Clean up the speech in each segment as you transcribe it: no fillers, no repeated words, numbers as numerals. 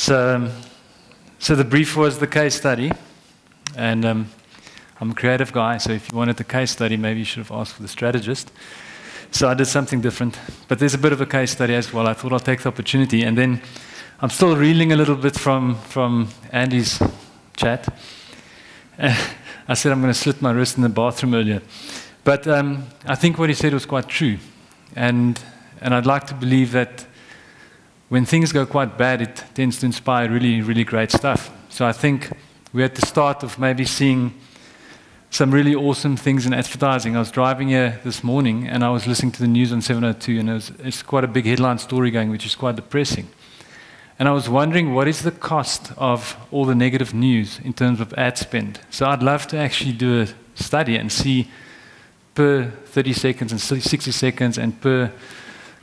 So the brief was the case study, and I'm a creative guy, so if you wanted the case study, maybe you should have asked for the strategist. So I did something different, but there's a bit of a case study as well. I thought I'll take the opportunity, and then I'm still reeling a little bit from Andy's chat. I said I'm going to slit my wrist in the bathroom earlier. But I think what he said was quite true. And I'd like to believe that when things go quite bad, it tends to inspire really, really great stuff. So I think we're at the start of maybe seeing some really awesome things in advertising. I was driving here this morning, and I was listening to the news on 702, and it's quite a big headline story going, which is quite depressing. And I was wondering, what is the cost of all the negative news in terms of ad spend? So I'd love to actually do a study and see per 30 seconds and 60 seconds and per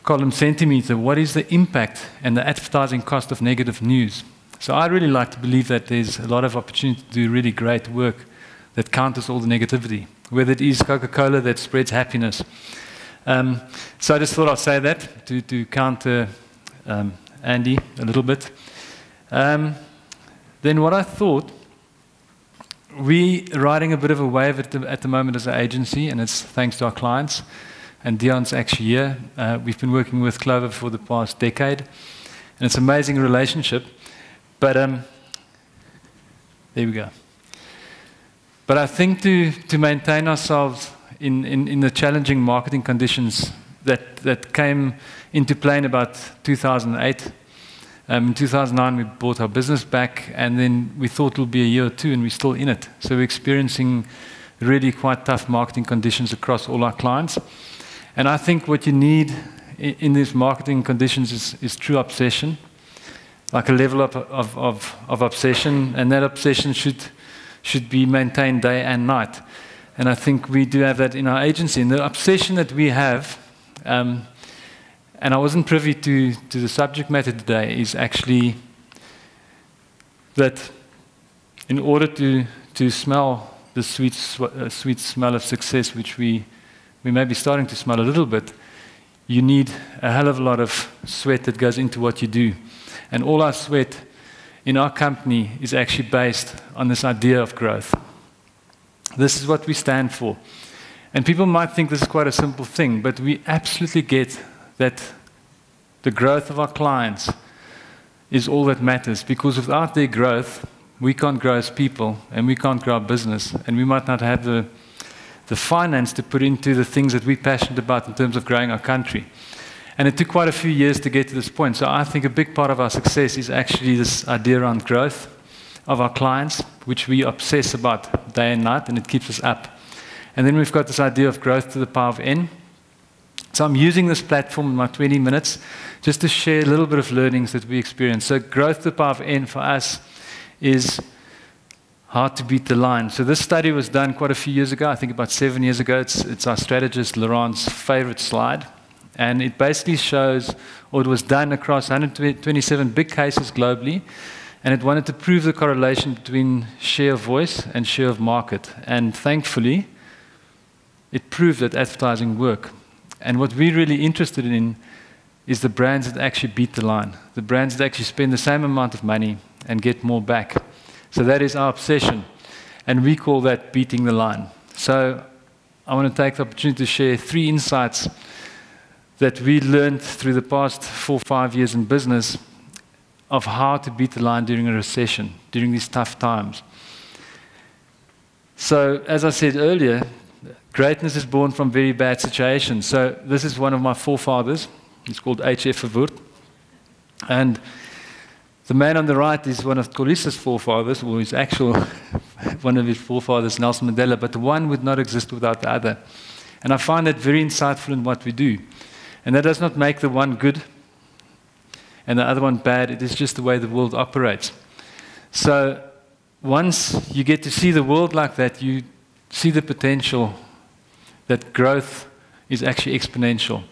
column centimeter, what is the impact and the advertising cost of negative news? So I really like to believe that there's a lot of opportunity to do really great work that counters all the negativity, whether it is Coca-Cola that spreads happiness. So I just thought I'd say that to counter Andy a little bit. Then what I thought, we're riding a bit of a wave at the moment as an agency, and it's thanks to our clients. And Dion's actually here. We've been working with CLOVER for the past decade, and it's an amazing relationship. But there we go. But I think to maintain ourselves in the challenging marketing conditions that came into play in about 2008. In 2009, we bought our business back, and then we thought it would be a year or two, and we're still in it. So we're experiencing really quite tough marketing conditions across all our clients. And I think what you need in these marketing conditions is true obsession, like a level of obsession, and that obsession should be maintained day and night. And I think we do have that in our agency. And the obsession that we have, and I wasn't privy to the subject matter today, is actually that in order to smell the sweet smell of success, which we may be starting to smell a little bit, you need a hell of a lot of sweat that goes into what you do. And all our sweat in our company is actually based on this idea of growth. This is what we stand for. And people might think this is quite a simple thing, but we absolutely get that the growth of our clients is all that matters, because without their growth, we can't grow as people, and we can't grow our business, and we might not have the finance to put into the things that we're passionate about in terms of growing our country. And it took quite a few years to get to this point. So I think a big part of our success is actually this idea around growth of our clients, which we obsess about day and night, and it keeps us up. And then we've got this idea of growth to the power of N. So I'm using this platform in my 20 minutes just to share a little bit of learnings that we experience. So growth to the power of N for us is hard to beat the line. So this study was done quite a few years ago, I think about 7 years ago. It's our strategist, Laurent's favorite slide. And it basically shows, or it was done across 127 big cases globally, and it wanted to prove the correlation between share of voice and share of market. And thankfully, it proved that advertising works. And what we're really interested in is the brands that actually beat the line, the brands that actually spend the same amount of money and get more back. So that is our obsession, and we call that beating the line. So I want to take the opportunity to share 3 insights that we learned through the past 4 or 5 years in business of how to beat the line during a recession, during these tough times. So, as I said earlier, greatness is born from very bad situations. So this is one of my forefathers. He's called H.F. Verwoerd. And the man on the right is one of Kolissa's forefathers, or his actual one of his forefathers, Nelson Mandela, but the one would not exist without the other. And I find that very insightful in what we do. And that does not make the one good and the other one bad. It is just the way the world operates. So once you get to see the world like that, you see the potential that growth is actually exponential.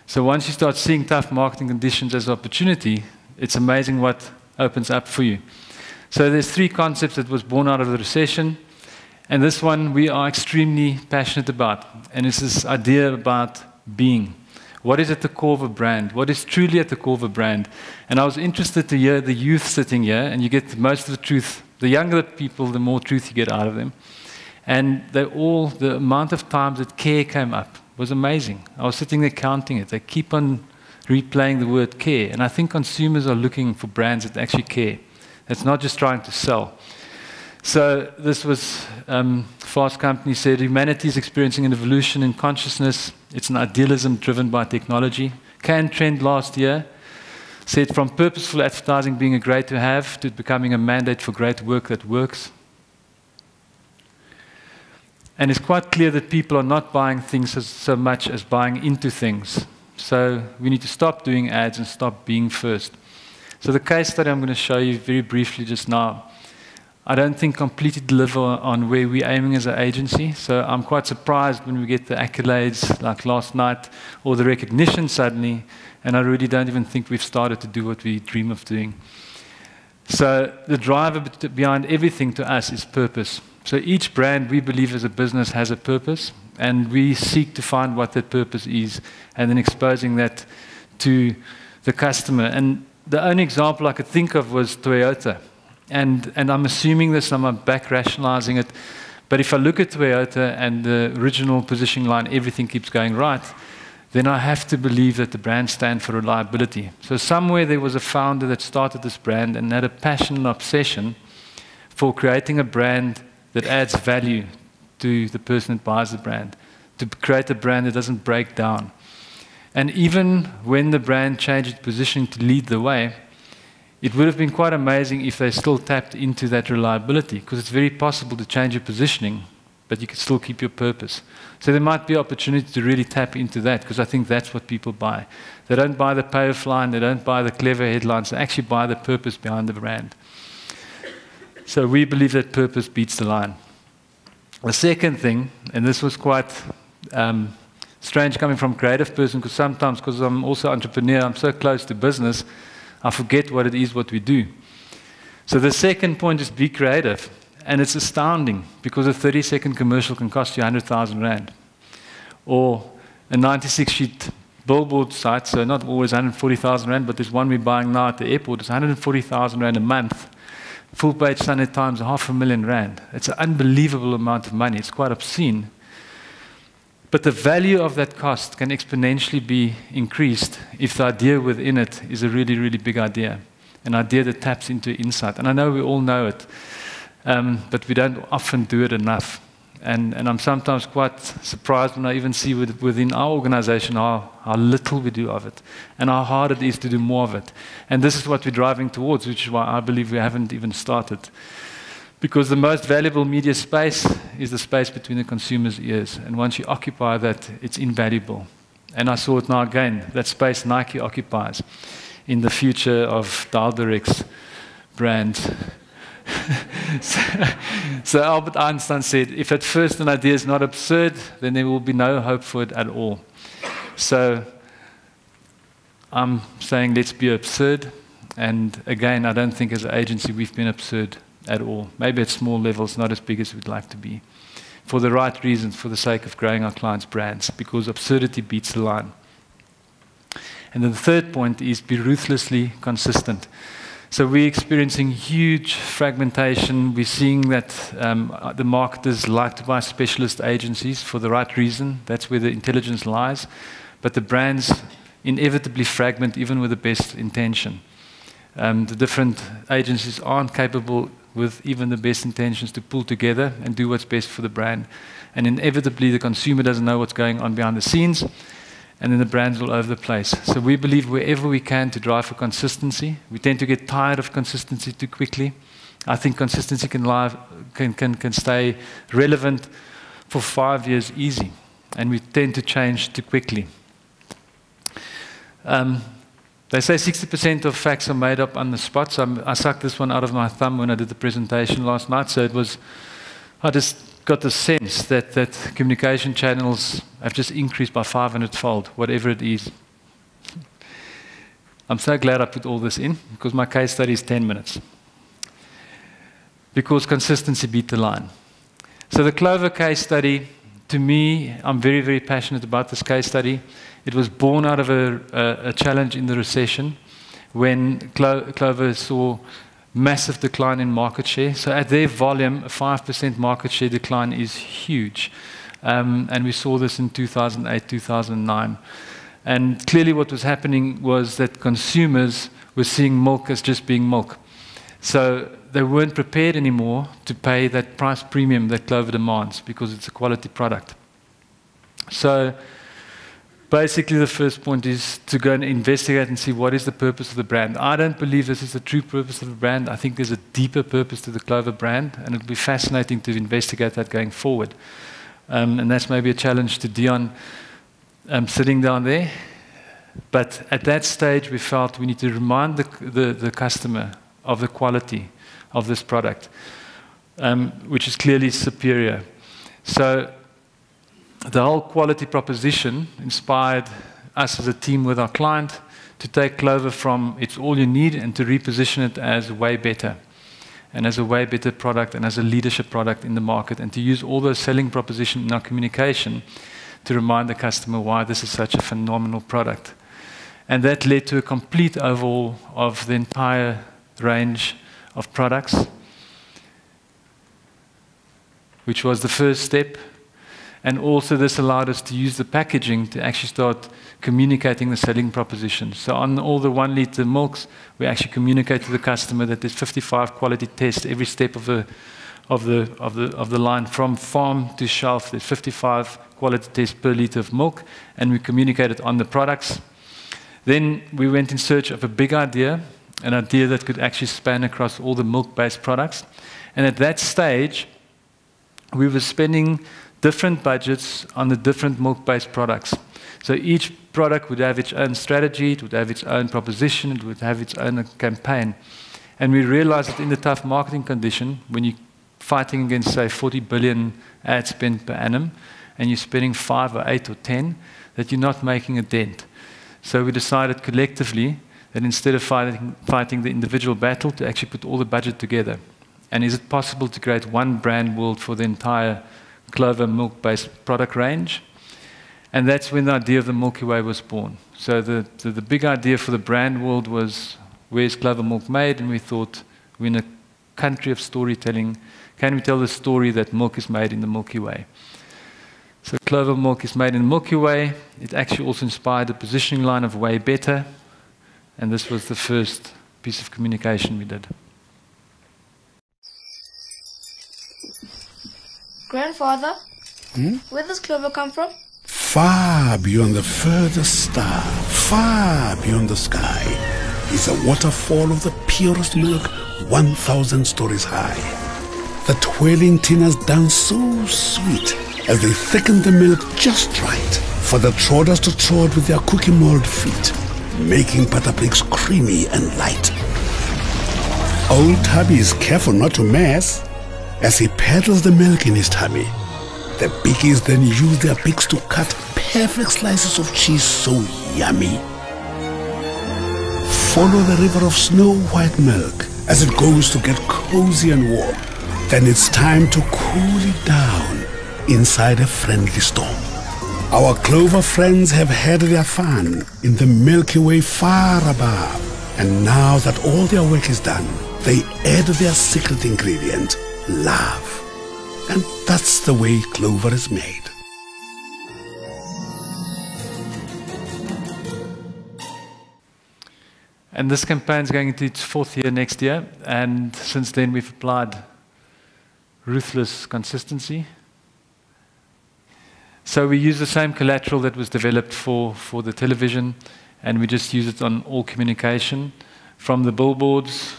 So once you start seeing tough marketing conditions as an opportunity, it's amazing what opens up for you. So there's 3 concepts that was born out of the recession. And this one we are extremely passionate about. And it's this idea about being. What is at the core of a brand? What is truly at the core of a brand? And I was interested to hear the youth sitting here, and you get most of the truth. The younger people, the more truth you get out of them. And the amount of times that care came up was amazing. I was sitting there counting it. They keep on replaying the word care. And I think consumers are looking for brands that actually care. It's not just trying to sell. So this was, Fast Company said, humanity is experiencing an evolution in consciousness. It's an idealism driven by technology. Can Trend last year said, from purposeful advertising being a great to have to becoming a mandate for great work that works. And it's quite clear that people are not buying things so much as buying into things. So we need to stop doing ads and stop being first. So the case study I'm going to show you very briefly just now, I don't think completely deliver on where we're aiming as an agency. So I'm quite surprised when we get the accolades like last night or the recognition suddenly, and I really don't even think we've started to do what we dream of doing. So the driver behind everything to us is purpose. So each brand, we believe as a business, has a purpose, and we seek to find what that purpose is and then exposing that to the customer. And the only example I could think of was Toyota. And I'm assuming this, I'm back rationalizing it, but if I look at Toyota and the original positioning line, everything keeps going right, then I have to believe that the brand stands for reliability. So somewhere there was a founder that started this brand and had a passion and obsession for creating a brand that adds value to the person that buys the brand, to create a brand that doesn't break down. And even when the brand changed its positioning to lead the way, it would have been quite amazing if they still tapped into that reliability, because it's very possible to change your positioning, but you can still keep your purpose. So there might be opportunity to really tap into that, because I think that's what people buy. They don't buy the payoff line, they don't buy the clever headlines, they actually buy the purpose behind the brand. So we believe that purpose beats the line. The second thing, and this was quite strange coming from a creative person, because sometimes, because I'm also an entrepreneur, I'm so close to business, I forget what it is what we do. So the second point is be creative. And it's astounding, because a 30-second commercial can cost you 100,000 Rand. Or a 96-sheet billboard site, so not always 140,000 Rand, but there's one we're buying now at the airport, it's 140,000 Rand a month. Full-page Sunday Times, 500,000 Rand. It's an unbelievable amount of money. It's quite obscene. But the value of that cost can exponentially be increased if the idea within it is a really, really big idea, an idea that taps into insight. And I know we all know it, but we don't often do it enough. And I'm sometimes quite surprised when I even see within our organization how little we do of it, and how hard it is to do more of it. And this is what we're driving towards, which is why I believe we haven't even started. Because the most valuable media space is the space between the consumer's ears. And once you occupy that, it's invaluable. And I saw it now again, that space Nike occupies in the future of Dalderek's brand. So Albert Einstein said, if at first an idea is not absurd, then there will be no hope for it at all. So I'm saying let's be absurd. And again, I don't think as an agency we've been absurd at all. Maybe at small levels, not as big as we'd like to be. For the right reasons, for the sake of growing our clients' brands, because absurdity beats the line. And then the third point is be ruthlessly consistent. So we're experiencing huge fragmentation. We're seeing that the marketers like to buy specialist agencies for the right reason. That's where the intelligence lies. But the brands inevitably fragment even with the best intention. The different agencies aren't capable with even the best intentions to pull together and do what's best for the brand. And inevitably the consumer doesn't know what's going on behind the scenes, and then the brand's all over the place. So we believe wherever we can to drive for consistency. We tend to get tired of consistency too quickly. I think consistency can stay relevant for 5 years easy, and we tend to change too quickly. They say 60% of facts are made up on the spot. So I sucked this one out of my thumb when I did the presentation last night. So I just got the sense that communication channels have just increased by 500-fold, whatever it is. I'm so glad I put all this in, because my case study is 10 minutes. Because consistency beat the line. So the CLOVER case study, to me, I'm very, very passionate about this case study. It was born out of a challenge in the recession when Clover saw massive decline in market share. So at their volume, a 5% market share decline is huge. And we saw this in 2008, 2009. And clearly what was happening was that consumers were seeing milk as just being milk. So they weren't prepared anymore to pay that price premium that Clover demands because it's a quality product. So basically the first point is to go and investigate and see what is the purpose of the brand. I don't believe this is the true purpose of the brand. I think there's a deeper purpose to the Clover brand, and it'll be fascinating to investigate that going forward. And that's maybe a challenge to Dion sitting down there. But at that stage, we felt we need to remind the customer of the quality of this product, which is clearly superior. So the whole quality proposition inspired us as a team with our client to take Clover from it's all you need and to reposition it as way better, and as a way better product and as a leadership product in the market, and to use all those selling propositions in our communication to remind the customer why this is such a phenomenal product. And that led to a complete overhaul of the entire range of products, which was the first step. And also this allowed us to use the packaging to actually start communicating the selling proposition. So on all the 1 liter milks, we actually communicate to the customer that there's 55 quality tests every step of the line from farm to shelf. There's 55 quality tests per liter of milk, and we communicate it on the products. Then we went in search of a big idea, an idea that could actually span across all the milk-based products. And at that stage, we were spending different budgets on the different milk-based products. So each product would have its own strategy, it would have its own proposition, it would have its own campaign. And we realized that in the tough marketing condition, when you're fighting against, say, 40 billion ad spend per annum, and you're spending 5 or 8 or 10, that you're not making a dent. So we decided collectively that instead of fighting the individual battle, to actually put all the budget together. And is it possible to create one brand world for the entire Clover milk-based product range? And that's when the idea of the Milky Way was born. So the big idea for the brand world was, where's Clover milk made? And we thought, we're in a country of storytelling. Can we tell the story that milk is made in the Milky Way? So Clover milk is made in the Milky Way. It actually also inspired the positioning line of Way Better. And this was the first piece of communication we did. Grandfather, where does Clover come from? Far beyond the furthest star, far beyond the sky, is a waterfall of the purest milk, 1,000 stories high. The twirling tinners dance so sweet as they thicken the milk just right for the trotters to trot with their cookie mold feet, making butterbricks creamy and light. Old Tubby is careful not to mess as he paddles the milk in his tummy. The biggies then use their beaks to cut perfect slices of cheese so yummy. Follow the river of snow-white milk as it goes to get cozy and warm. Then it's time to cool it down inside a friendly storm. Our Clover friends have had their fun in the Milky Way far above. And now that all their work is done, they add their secret ingredient, love. And that's the way Clover is made. And this campaign is going into its 4th year next year. And since then, we've applied ruthless consistency. So we use the same collateral that was developed for the television, and we just use it on all communication, from the billboards,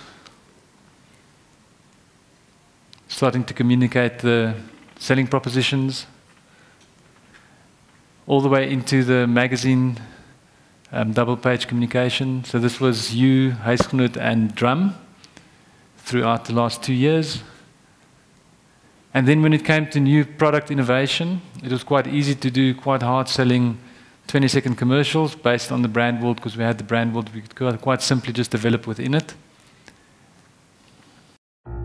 starting to communicate the selling propositions, all the way into the magazine double-page communication. So this was you, Huisknoot, and Drum throughout the last 2 years. And then when it came to new product innovation, it was quite easy to do quite hard-selling 20-second commercials based on the brand world, because we had the brand world we could quite simply just develop within it.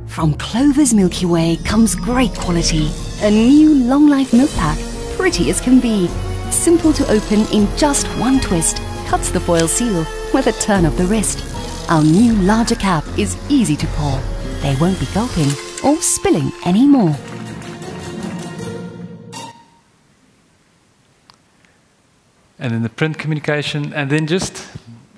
From Clover's Milky Way comes great quality. A new long-life milk pack, pretty as can be. Simple to open in just one twist. Cuts the foil seal with a turn of the wrist. Our new larger cap is easy to pour. They won't be gulping or spilling anymore. And then the print communication, and then just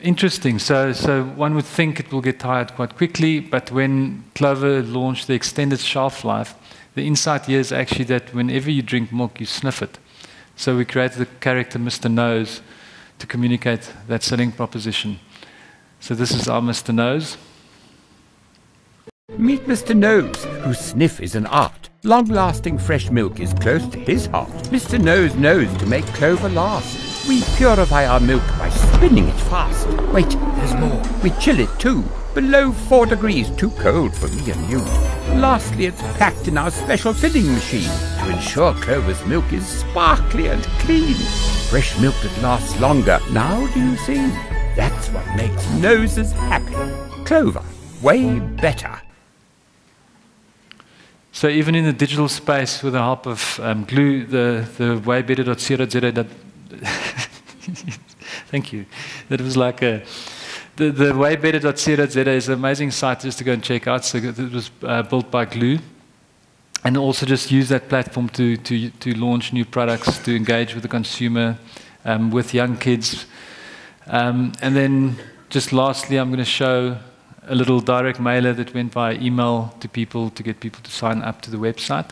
interesting. So one would think it will get tired quite quickly, but when Clover launched the extended shelf life, the insight here is actually that whenever you drink milk, you sniff it. So we created the character Mr. Nose to communicate that selling proposition. So this is our Mr. Nose. Meet Mr. Nose, whose sniff is an art. Long-lasting fresh milk is close to his heart. Mr. Nose knows to make Clover last. We purify our milk by spinning it fast. Wait, there's more. We chill it too. Below 4 degrees, too cold for me and you. Lastly, it's packed in our special filling machine to ensure Clover's milk is sparkly and clean. Fresh milk that lasts longer. Now do you see? That's what makes noses happy. Clover, way better. So even in the digital space, with the help of glue, the way better.co.za, thank you. That was like a, the waybetter.co.za is an amazing site just to go and check out. So it was built by Glue, and also just use that platform to launch new products, to engage with the consumer, with young kids. And then just lastly, I'm going to show a little direct mailer that went via email to people to get people to sign up to the website.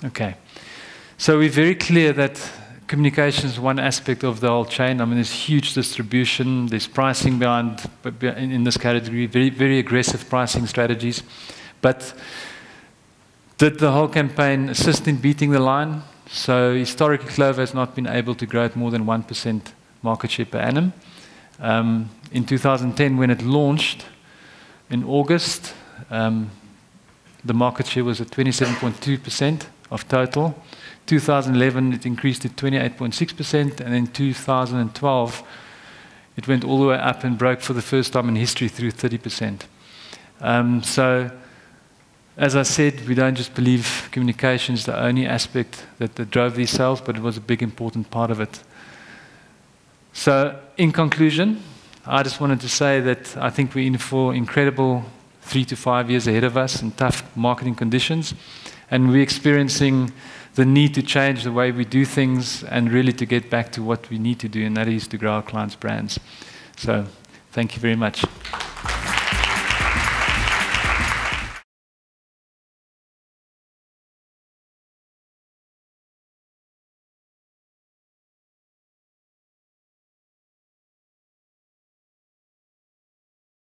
Okay, so we're very clear that communication is one aspect of the whole chain. I mean, there's huge distribution, there's pricing behind in this category, very, very aggressive pricing strategies. But did the whole campaign assist in beating the line? So historically, Clover has not been able to grow at more than 1% market share per annum. In 2010, when it launched in August, the market share was at 27.2%. Of total. 2011, it increased to 28.6%, and in 2012, it went all the way up and broke for the first time in history through 30%. So, as I said, we don't just believe communication is the only aspect that drove these sales, but it was a big, important part of it. So, in conclusion, I just wanted to say that I think we're in for incredible 3 to 5 years ahead of us in tough marketing conditions. And we're experiencing the need to change the way we do things and really to get back to what we need to do, and that is to grow our clients' brands. So, thank you very much.